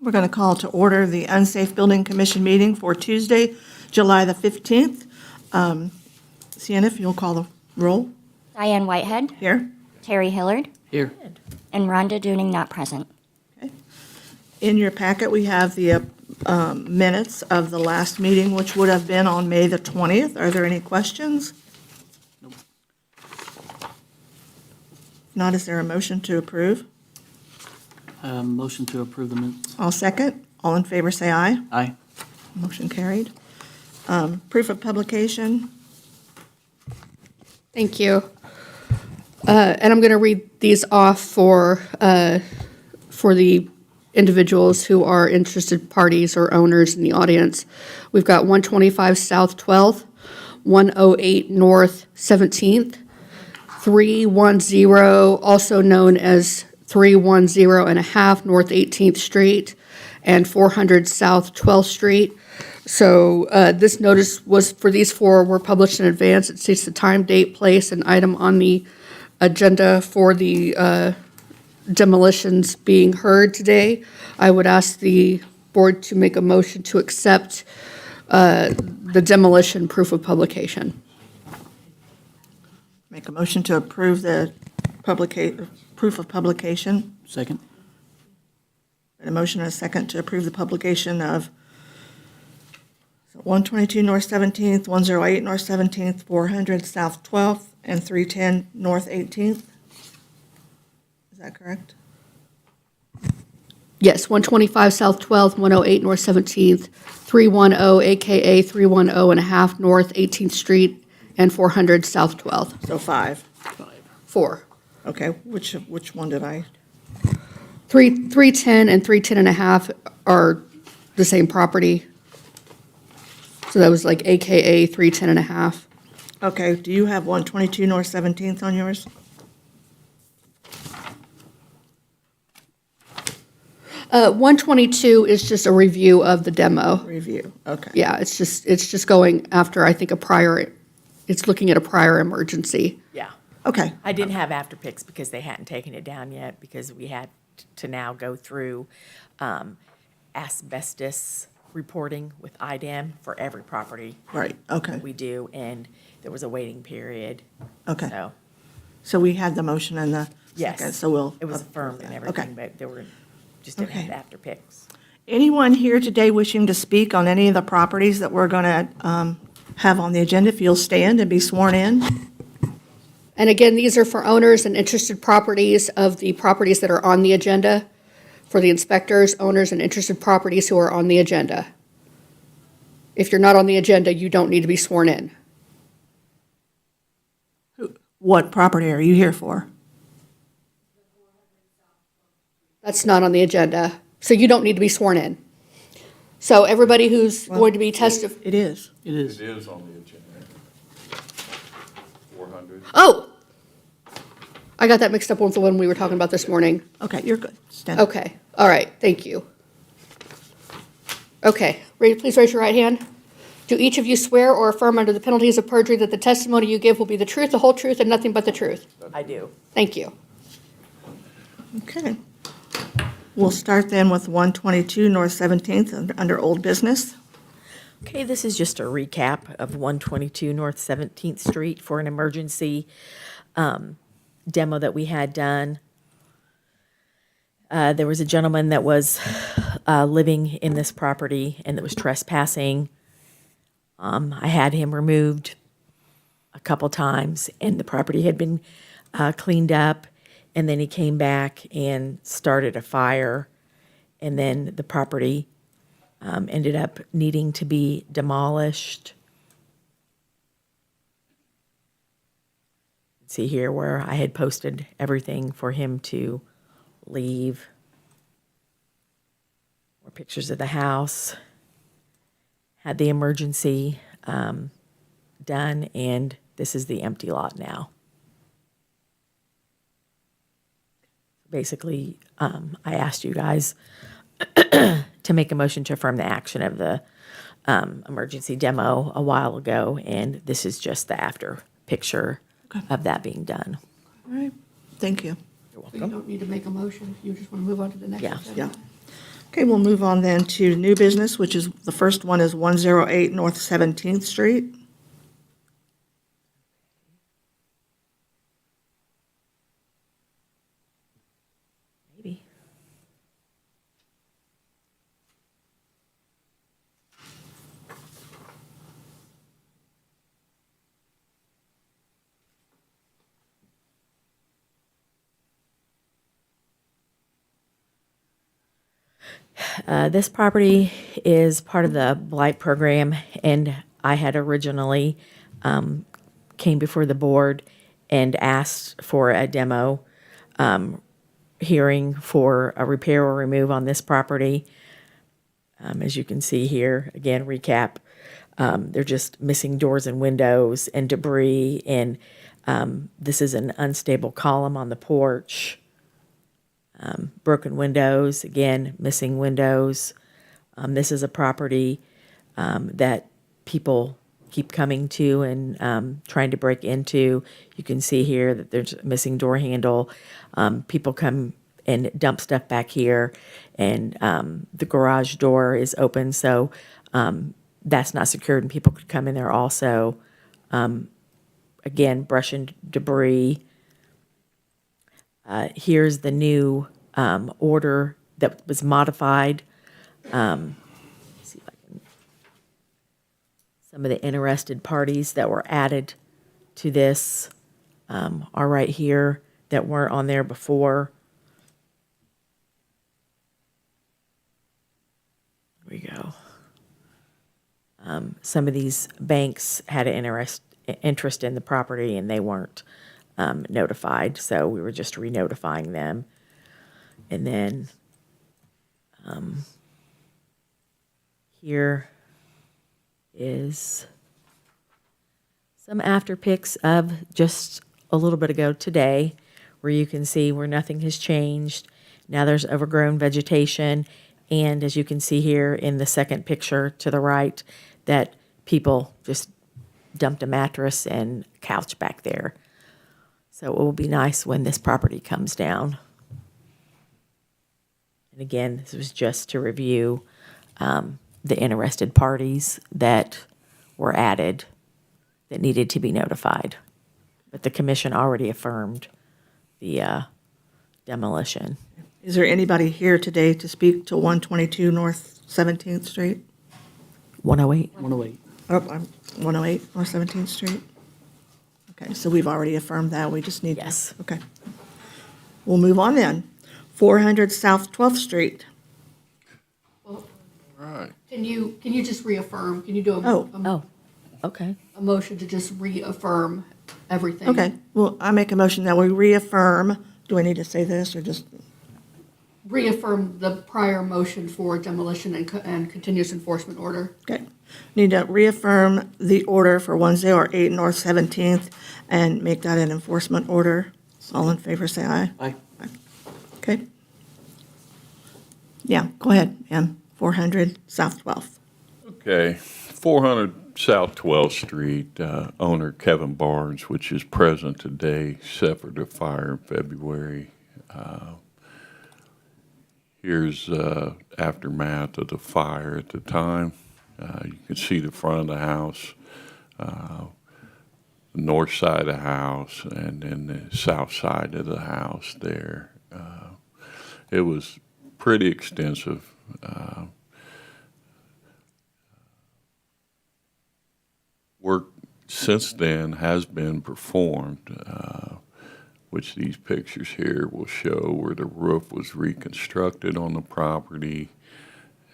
We're going to call to order the Unsafe Building Commission meeting for Tuesday, July the 15th. Sienna, if you'll call the roll. Diane Whitehead, Here. Terry Hillard, Here. and Rhonda Dooning not present. In your packet, we have the minutes of the last meeting, which would have been on May the 20th. Are there any questions? Nope. Not, is there a motion to approve? Motion to approve the minutes. I'll second. All in favor, say aye. Aye. Motion carried. Proof of publication. Thank you. And I'm going to read these off for the individuals who are interested parties or owners in the audience. We've got 125 South 12th, 108 North 17th, 310, also known as 310 and a half North 18th Street, and 400 South 12th Street. So this notice was for these four were published in advance. It states the time, date, place, and item on the agenda for the demolitions being heard today. I would ask the board to make a motion to accept the demolition proof of publication. Make a motion to approve the proof of publication. Second. And a motion and a second to approve the publication of 122 North 17th, 108 North 17th, 400 South 12th, and 310 North 18th. Is that correct? Yes, 125 South 12th, 108 North 17th, 310, AKA 310 and a half North 18th Street, and 400 South 12th. So five. 4. Okay, which one did I? 310 and 310 and a half are the same property. So that was like AKA 310 and a half. Okay, do you have 122 North 17th on yours? 122 is just a review of the demo. Review, okay. Yeah, it's just going after, I think, it's looking at a prior emergency. Yeah. Okay, I didn't have afterpics because they hadn't taken it down yet because we had to now go through asbestos reporting with IDEM for every property right, okay, that we do, and there was a waiting period. okay. So, So we had the motion and the yes. second, so we'll. It was affirmed and Okay. everything, but there were, just didn't have the afterpics. Anyone here today wishing to speak on any of the properties that we're going to have on the agenda, if you'll stand and be sworn in? And again, these are for owners and interested properties of the properties that are on the agenda, for the inspectors, owners, and interested properties who are on the agenda. If you're not on the agenda, you don't need to be sworn in. What property are you here for? That's not on the agenda, so you don't need to be sworn in. So everybody who's going to be testifying. It is. It is. It is on the agenda. 400. Oh! I got that mixed up with the one we were talking about this morning. Okay, you're good. Stand. Okay, all right, thank you. Okay, please raise your right hand. Do each of you swear or affirm under the penalties of perjury that the testimony you give will be the truth, the whole truth, and nothing but the truth? I do. Thank you. Okay. We'll start then with 122 North 17th under old business. Okay, this is just a recap of 122 North 17th Street for an emergency demo that we had done. There was a gentleman that was living in this property and that was trespassing. I had him removed a couple times, and the property had been cleaned up, and then he came back and started a fire, and then the property ended up needing to be demolished. See here where I had posted everything for him to leave. More pictures of the house. Had the emergency done, and this is the empty lot now. Basically, I asked you guys to make a motion to affirm the action of the emergency demo a while ago, and this is just the after picture of that being done. All right, thank you. You're So you welcome. don't need to make a motion, you just want to move on to the next Yeah. agenda? Yeah. Okay, we'll move on then to new business, which is, the first one is 108 North 17th Street. Maybe. This property is part of the blight program, and I had originally came before the board and asked for a demo hearing for a repair or remove on this property. As you can see here, again, recap, they're just missing doors and windows and debris, and this is an unstable column on the porch. Broken windows, again, missing windows. This is a property that people keep coming to and trying to break into. You can see here that there's a missing door handle. People come and dump stuff back here, and the garage door is open, so that's not secured, and people could come in there also. Again, brush and debris. Here's the new order that was modified. See if I can. Some of the interested parties that were added to this are right here that weren't on there before. Here we go. Some of these banks had an interest in the property, and they weren't notified, so we were just re-notifying them. And then here is some after pics of just a little bit ago today, where you can see where nothing has changed. Now there's overgrown vegetation, and as you can see here in the second picture to the right, that people just dumped a mattress and couch back there. So it will be nice when this property comes down. And again, this was just to review the interested parties that were added that needed to be notified. But the commission already affirmed the demolition. Is there anybody here today to speak to 122 North 17th Street? 108. 108. Oh, 108 North 17th Street? Okay, so we've already affirmed that, we just need. Yes. Okay. We'll move on then. 400 South 12th Street. Can you just reaffirm, can you do Oh, okay. a motion to just reaffirm everything? Okay, well, I make a motion that we reaffirm, do I need to say this, or just, Reaffirm the prior motion for demolition and continuous enforcement order. okay. Need to reaffirm the order for 108 North 17th and make that an enforcement order. All in favor, say aye. Aye. Okay. Yeah, go ahead, Ann. 400 South 12th. Okay, 400 South 12th Street, owner Kevin Barnes, which is present today, suffered a fire in February. Here's aftermath of the fire at the time. You can see the front of the house, the north side of the house, and then the south side of the house there. It was pretty extensive. Work since then has been performed, which these pictures here will show, where the roof was reconstructed on the property,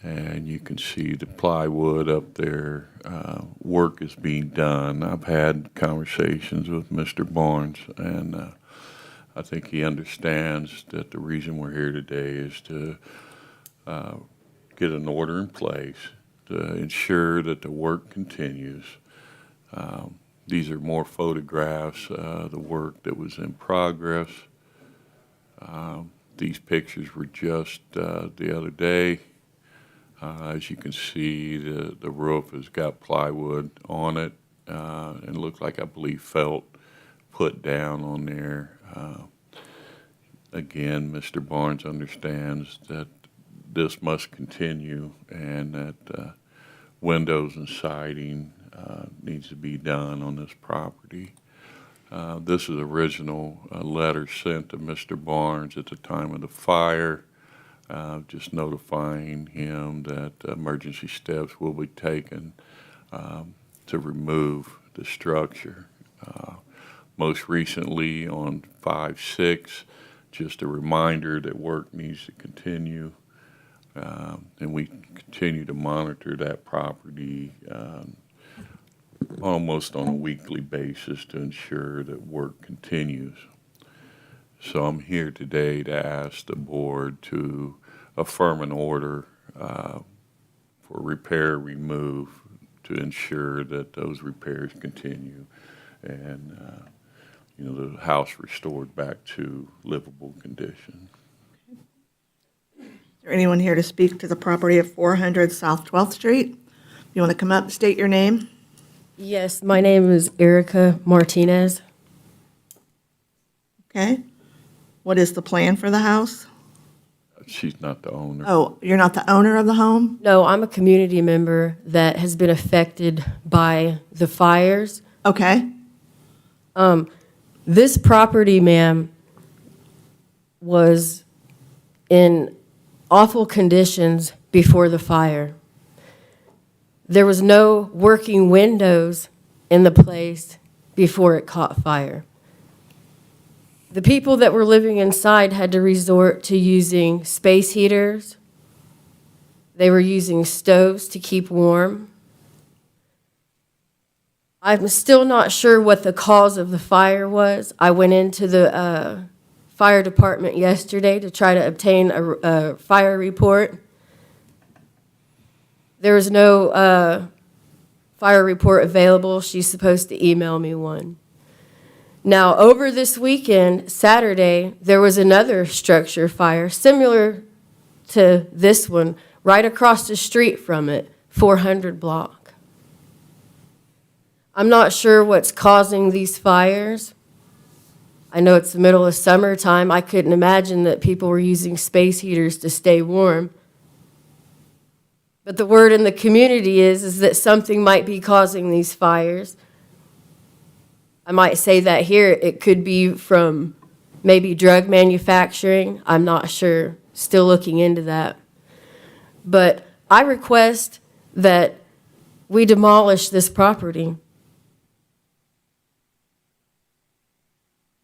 and you can see the plywood up there. Work is being done. I've had conversations with Mr. Barnes, and I think he understands that the reason we're here today is to get an order in place to ensure that the work continues. These are more photographs, the work that was in progress. These pictures were just the other day. As you can see, the roof has got plywood on it, and looked like, I believe, felt put down on there. Again, Mr. Barnes understands that this must continue and that windows and siding needs to be done on this property. This is original letter sent to Mr. Barnes at the time of the fire, just notifying him that emergency steps will be taken to remove the structure. Most recently on 5/6, just a reminder that work needs to continue, and we continue to monitor that property almost on a weekly basis to ensure that work continues. So I'm here today to ask the board to affirm an order for repair, remove, to ensure that those repairs continue and the house restored back to livable condition. Is there anyone here to speak to the property of 400 South 12th Street? You want to come up and state your name? Yes, my name is Erica Martinez. Okay. What is the plan for the house? She's not the owner. Oh, you're not the owner of the home? No, I'm a community member that has been affected by the fires. Okay. This property, ma'am, was in awful conditions before the fire. There was no working windows in the place before it caught fire. The people that were living inside had to resort to using space heaters. They were using stoves to keep warm. I'm still not sure what the cause of the fire was. I went into the fire department yesterday to try to obtain a fire report. There was no fire report available. She's supposed to email me one. Now, over this weekend, Saturday, there was another structure fire similar to this one, right across the street from it, 400 block. I'm not sure what's causing these fires. I know it's the middle of summertime. I couldn't imagine that people were using space heaters to stay warm. But the word in the community is that something might be causing these fires. I might say that here. It could be from maybe drug manufacturing. I'm not sure. Still looking into that. But I request that we demolish this property.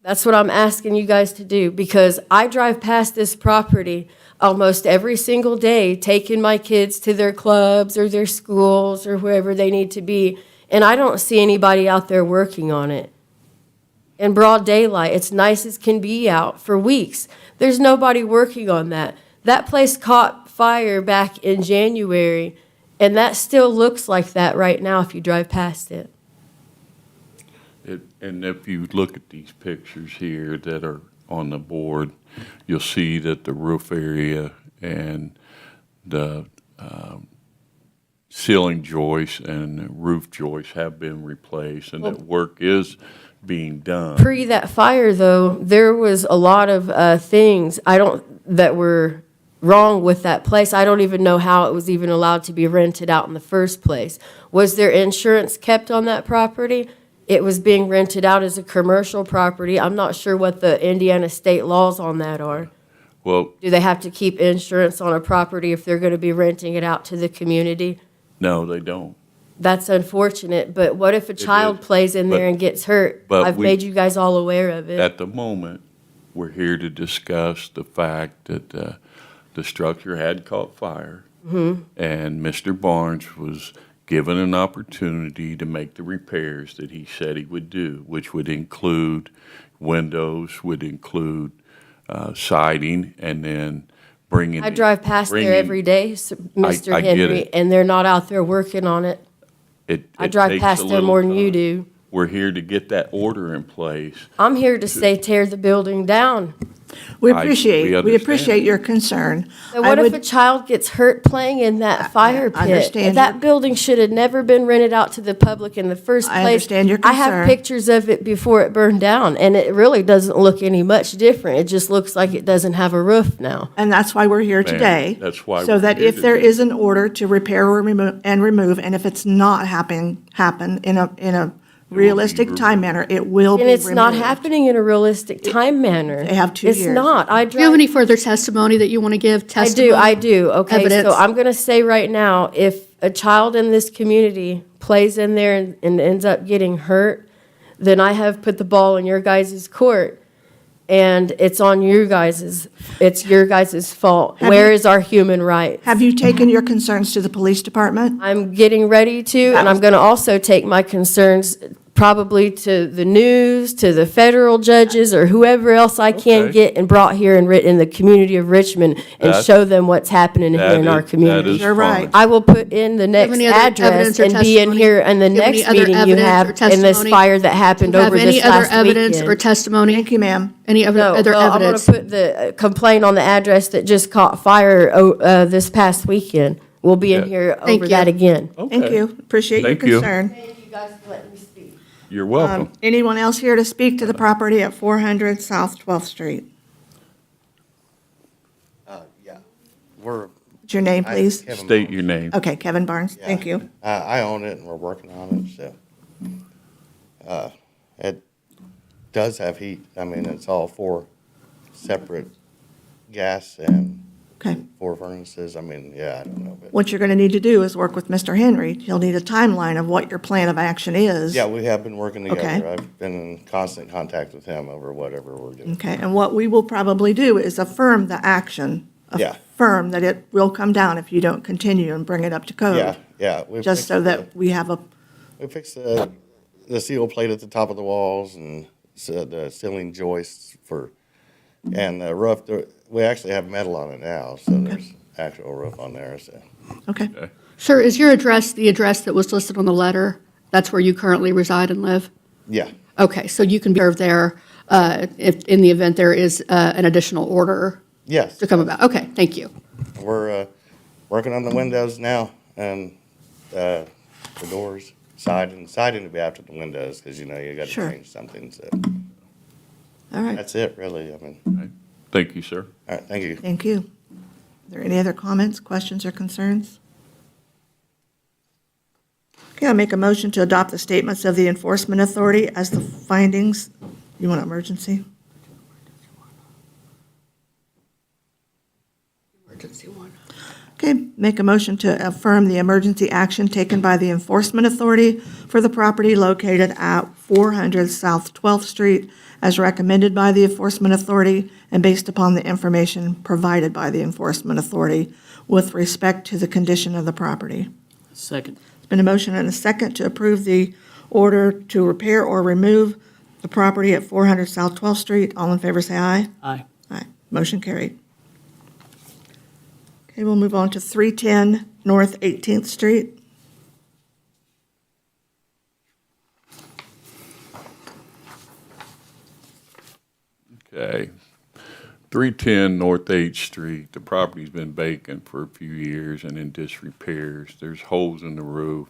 That's what I'm asking you guys to do, because I drive past this property almost every single day, taking my kids to their clubs or their schools or wherever they need to be, and I don't see anybody out there working on it. In broad daylight, it's nice as can be out for weeks. There's nobody working on that. That place caught fire back in January, and that still looks like that right now if you drive past it. And if you look at these pictures here that are on the board, you'll see that the roof area and the ceiling joists and roof joists have been replaced, and that work is being done. Pre that fire, though, there was a lot of things that were wrong with that place. I don't even know how it was even allowed to be rented out in the first place. Was there insurance kept on that property? It was being rented out as a commercial property. I'm not sure what the Indiana state laws on that are. Well, Do they have to keep insurance on a property if they're going to be renting it out to the community? no, they don't. That's unfortunate, but what if a child is, plays in there and gets hurt? but I've made you guys all aware of it. At the moment, we're here to discuss the fact that the structure had caught fire, and Mr. Barnes was given an opportunity to make the repairs that he said he would do, which would include windows, would include siding, and then bringing. I drive past there every day, Mr. I get Henry, it. and they're not out there working on it. I drive takes past a there little more than you time. do. we're here to get that order in place. I'm here to say tear the building down. We we appreciate understand. your concern. And I what if would- a child gets hurt playing in that fire pit? understand That your- building should have never been rented out to the public in the first place. I understand your I have concern. pictures of it before it burned down, and it really doesn't look any much different. It just looks like it doesn't have a roof now. And that's why we're here today. that's why So we're that here if there today. is an order to repair or remove, and if it's not happen in a realistic removed. time manner, it will be And removed. it's not happening in a realistic time manner. They have 2 It's years. not. Do you have any further testimony that you want to give? I do. Okay, Evidence. so I'm going to say right now, if a child in this community plays in there and ends up getting hurt, then I have put the ball in your guys' court, and it's on you guys', it's your guys' fault. Have Where you- is our human right? Have you taken your concerns to the police department? I'm getting ready to, and I'm going to also take my concerns probably to the news, to the federal judges, or whoever else I can Okay. get and brought here in the community of Richmond and That- show them what's happening here in our community. That is You're right. fine. I will put in the next any other address evidence or and be in testimony? here in the Do you have any next other meeting you evidence have or in this testimony? fire that happened Have over any this other last evidence or weekend. testimony? Thank you, ma'am. Any other No, other well, I'm gonna evidence? put the complaint on the address that just caught fire, this past weekend. We'll be in Yeah. here Thank over you. that again. Thank Okay. you. Appreciate your Thank you. concern. Thank you guys for letting me speak. You're welcome. Anyone else here to speak to the property at 400 South 12th Street? Yeah, we're. What's your name, please? Kevin State Barnes. your name. Okay, Kevin Barnes, Yeah. thank you. I own it and we're working on it, so. It does have heat. I mean, it's all 4 separate gas and Okay. 4 furnaces. I mean, yeah, I don't know, but. What you're going to need to do is work with Mr. Henry. He'll need a timeline of what your plan of action is. Yeah, we have been working together. Okay. I've been in constant contact with him over whatever we're doing. Okay, and what we will probably do is affirm the action. Yeah. Affirm that it will come down if you don't continue and bring it up to code. Yeah, yeah. we Just fixed so that we have a, We fixed the seal plate at the top of the walls and the ceiling joists and the roof. We actually have metal on it now, so there's actual roof on there, so. okay. Sir, is your address the address that was listed on the letter? That's where you currently reside and live? Yeah, Okay, so you can be served there if, in the event there is an additional order yes. to come about? Okay, thank you. We're working on the windows now and the doors, siding to be after the windows, because you got to Sure. change something, so. All right, That's it, really, I mean, Thank you, sir. all right, thank you. thank you. Are there any other comments, questions, or concerns? Okay, I'll make a motion to adopt the statements of the Enforcement Authority as the findings. You want emergency? Emergency one. Okay, make a motion to affirm the emergency action taken by the Enforcement Authority for the property located at 400 South 12th Street as recommended by the Enforcement Authority and based upon the information provided by the Enforcement Authority with respect to the condition of the property. Second. There's been a motion and a second to approve the order to repair or remove the property at 400 South 12th Street. All in favor, say aye. Aye. Aye. Motion carried. Okay, we'll move on to 310 North 18th Street. Okay. 310 North 8th Street. The property's been vacant for a few years and in disrepairs. There's holes in the roof.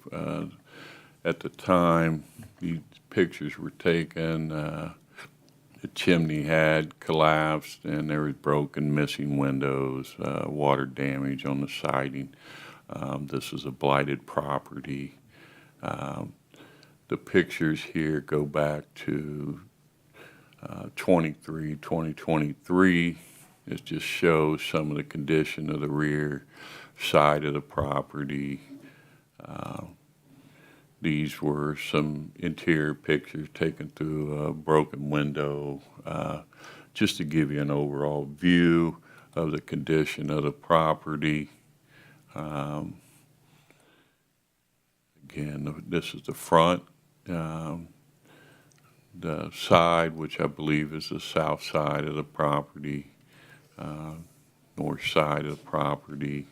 At the time these pictures were taken, the chimney had collapsed and there was broken, missing windows, water damage on the siding. This is a blighted property. The pictures here go back to 2023. It just shows some of the condition of the rear side of the property. These were some interior pictures taken through a broken window, just to give you an overall view of the condition of the property. Again, this is the front. The side, which I believe is the south side of the property, north side of the property.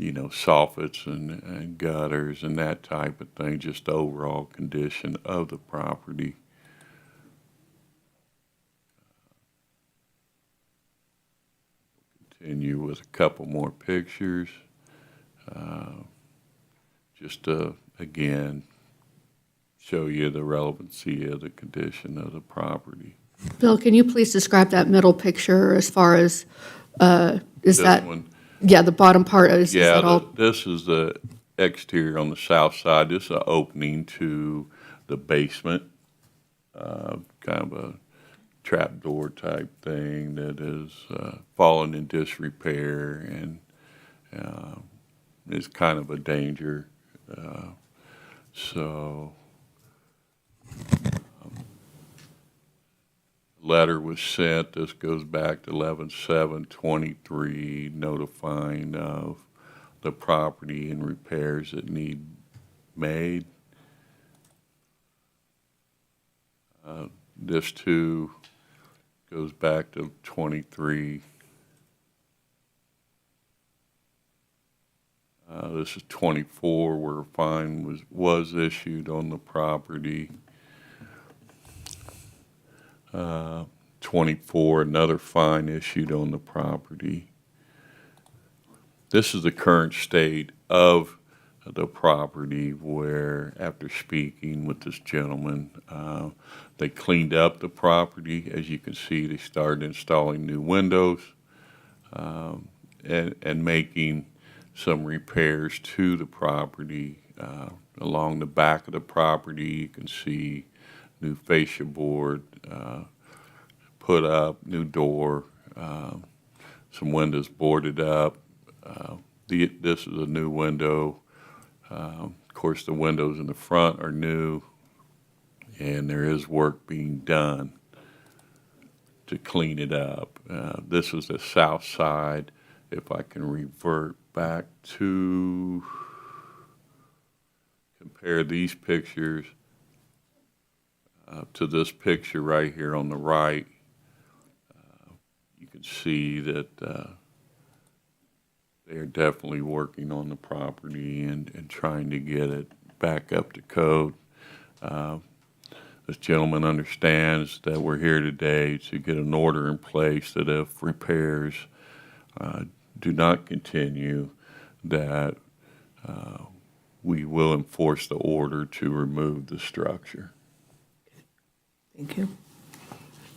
soffits and gutters and that type of thing, just the overall condition of the property. Continue with a couple more pictures. Just to, again, show you the relevancy of the condition of the property. Bill, can you please describe that middle picture as far as, is This that, one, yeah, the bottom part, is yeah, that all? this is the exterior on the south side. This is an opening to the basement, kind of a trapdoor type thing that is fallen in disrepair and is kind of a danger. So letter was sent. This goes back to 11/7/23, notifying of the property and repairs that need made. This too goes back to 23. This is 24, where a fine was issued on the property. 24, another fine issued on the property. This is the current state of the property where, after speaking with this gentleman, they cleaned up the property. As you can see, they started installing new windows and making some repairs to the property. Along the back of the property, you can see new fascia board put up, new door, some windows boarded up. This is a new window. Of course, the windows in the front are new, and there is work being done to clean it up. This is the south side. If I can revert back to compare these pictures to this picture right here on the right, you can see that they are definitely working on the property and trying to get it back up to code. This gentleman understands that we're here today to get an order in place that if repairs do not continue, that we will enforce the order to remove the structure. Thank you.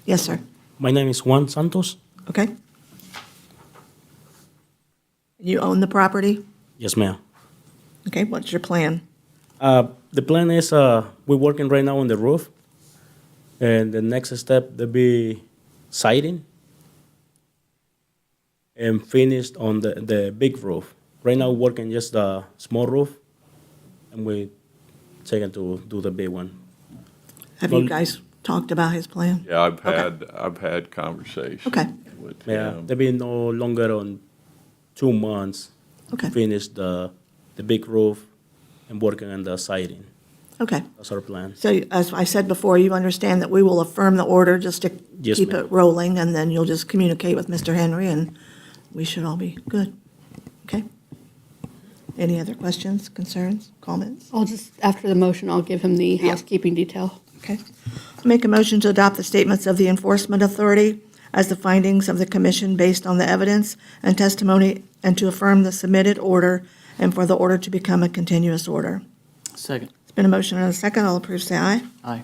Yes, sir. My name is Juan Santos. Okay. You own the property? Yes, ma'am. Okay, what's your plan? The plan is we're working right now on the roof, and the next step will be siding and finished on the big roof. Right now, we're working just the small roof, and we're taking to do the big one. Have you Well- guys talked about his plan? Yeah, Okay. I've had conversations Okay. with Yeah, him. they'll be no longer on 2 months. Okay. Finish the big roof and working on the siding. Okay. That's our plan. So as I said before, you understand that we will affirm the order just to Yes, keep ma'am. it rolling, and then you'll just communicate with Mr. Henry, and we should all be good. Okay? Any other questions, concerns, comments? I'll just, after the motion, I'll give him the housekeeping detail. Okay. Make a motion to adopt the statements of the Enforcement Authority as the findings of the commission based on the evidence and testimony, and to affirm the submitted order, and for the order to become a continuous order. Second. It's been a motion and a second. All approved, say aye. Aye.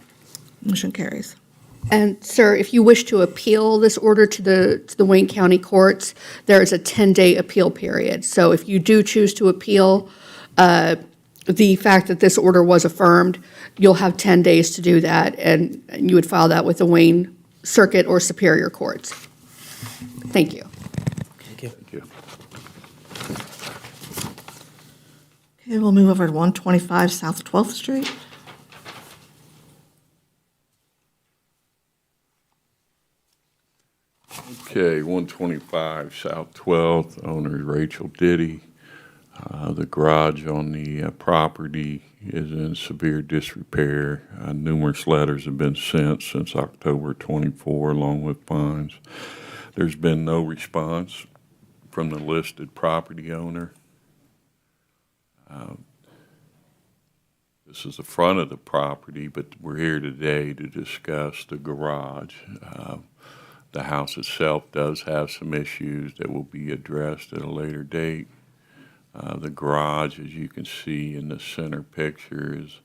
Motion carries. And sir, if you wish to appeal this order to the Wayne County courts, there is a 10-day appeal period. So if you do choose to appeal the fact that this order was affirmed, you'll have 10 days to do that, and you would file that with the Wayne Circuit or Superior Courts. Thank you. Thank you. Thank you. Okay, we'll move over to 125 South 12th Street. Okay, 125 South 12th, owner is Rachel Diddy. The garage on the property is in severe disrepair. Numerous letters have been sent since October 24, along with fines. There's been no response from the listed property owner. This is the front of the property, but we're here today to discuss the garage. The house itself does have some issues that will be addressed at a later date. The garage, as you can see in the center picture, is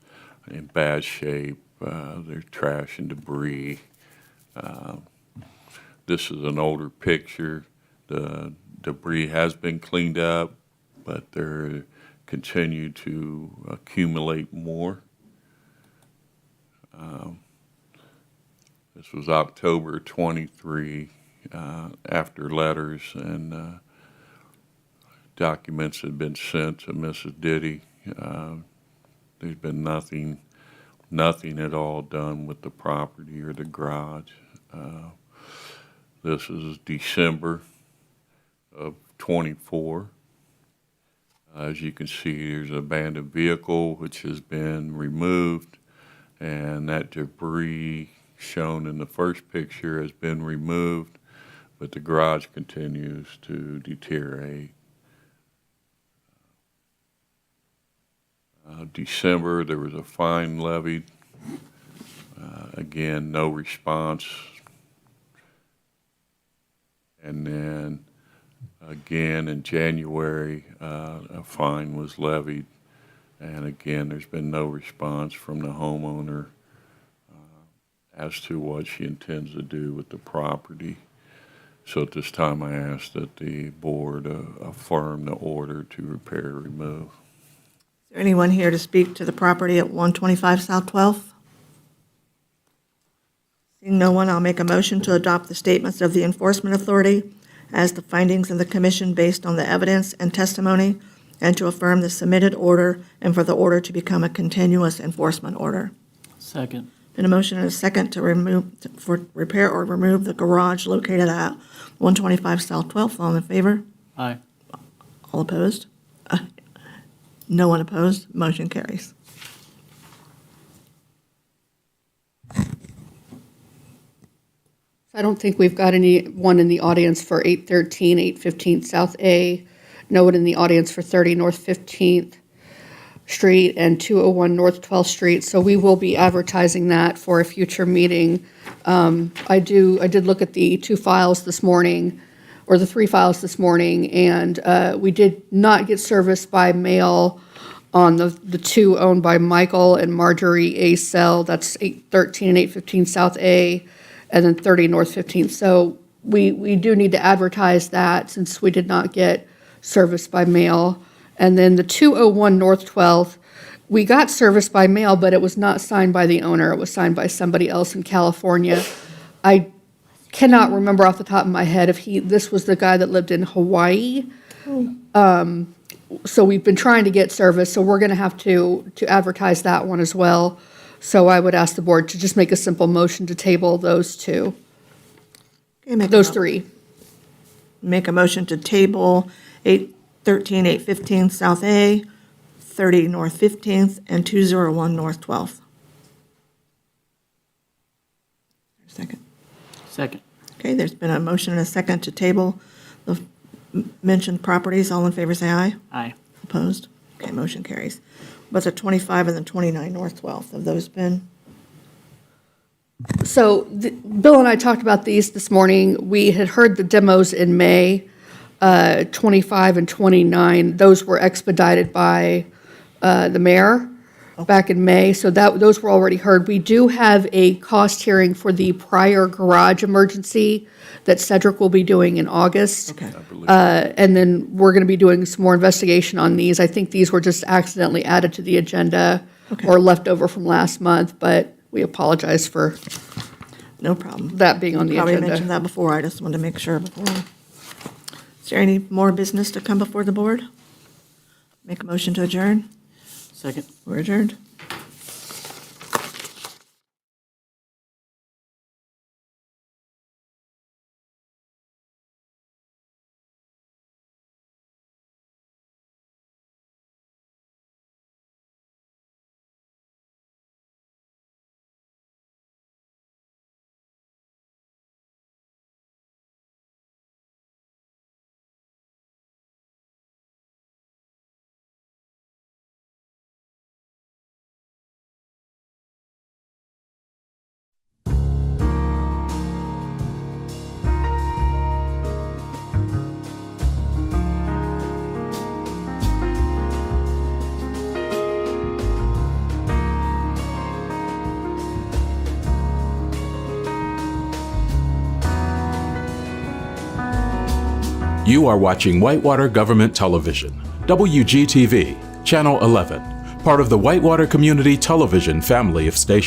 in bad shape. There's trash and debris. This is an older picture. The debris has been cleaned up, but there continue to accumulate more. This was October 23, after letters and documents had been sent to Mrs. Diddy. There's been nothing at all done with the property or the garage. This is December of 24. As you can see, there's an abandoned vehicle which has been removed, and that debris shown in the first picture has been removed, but the garage continues to deteriorate. December, there was a fine levied. Again, no response. And then again in January, a fine was levied. And again, there's been no response from the homeowner as to what she intends to do with the property. So at this time, I ask that the board affirm the order to repair or remove. Is there anyone here to speak to the property at 125 South 12th? Seeing no one, I'll make a motion to adopt the statements of the Enforcement Authority as the findings of the commission based on the evidence and testimony, and to affirm the submitted order and for the order to become a continuous enforcement order. Second. Been a motion and a second to repair or remove the garage located at 125 South 12th. All in favor? Aye. All opposed? No one opposed. Motion carries. I don't think we've got anyone in the audience for 813, 815 South A, no one in the audience for 30 North 15th Street and 201 North 12th Street, so we will be advertising that for a future meeting. I did look at the two files this morning, or the three files this morning, and we did not get service by mail on the two owned by Michael and Marjorie A. Sell. That's 813 and 815 South A, and then 30 North 15th. So we do need to advertise that since we did not get service by mail. And then the 201 North 12th, we got service by mail, but it was not signed by the owner. It was signed by somebody else in California. I cannot remember off the top of my head if this was the guy that lived in Hawaii. So we've been trying to get service, so we're going to have to advertise that one as well. So I would ask the board to just make a simple motion to table those two, Okay, those three. Make a motion to table 813, 815 South A, 30 North 15th, and 201 North 12th. Second. Second. Okay, there's been a motion and a second to table the mentioned properties. All in favor, say aye. Aye. Opposed? Okay, motion carries. But the 25 and the 29 North 12th, have those been? So Bill and I talked about these this morning. We had heard the demos in May, 25 and 29. Those were expedited by the mayor back in May, so those were already heard. We do have a cost hearing for the prior garage emergency that Cedric will be doing in August. Okay. And then we're going to be doing some more investigation on these. I think these were just accidentally added to the agenda Okay. or left over from last month, but we apologize for No problem. that being on the Probably agenda. mentioned that before. I just wanted to make sure before. Is there any more business to come before the board? Make a motion to adjourn? Second. We're adjourned. You are watching Whitewater Government Television, WGTV, Channel 11, part of the Whitewater Community Television family of stations.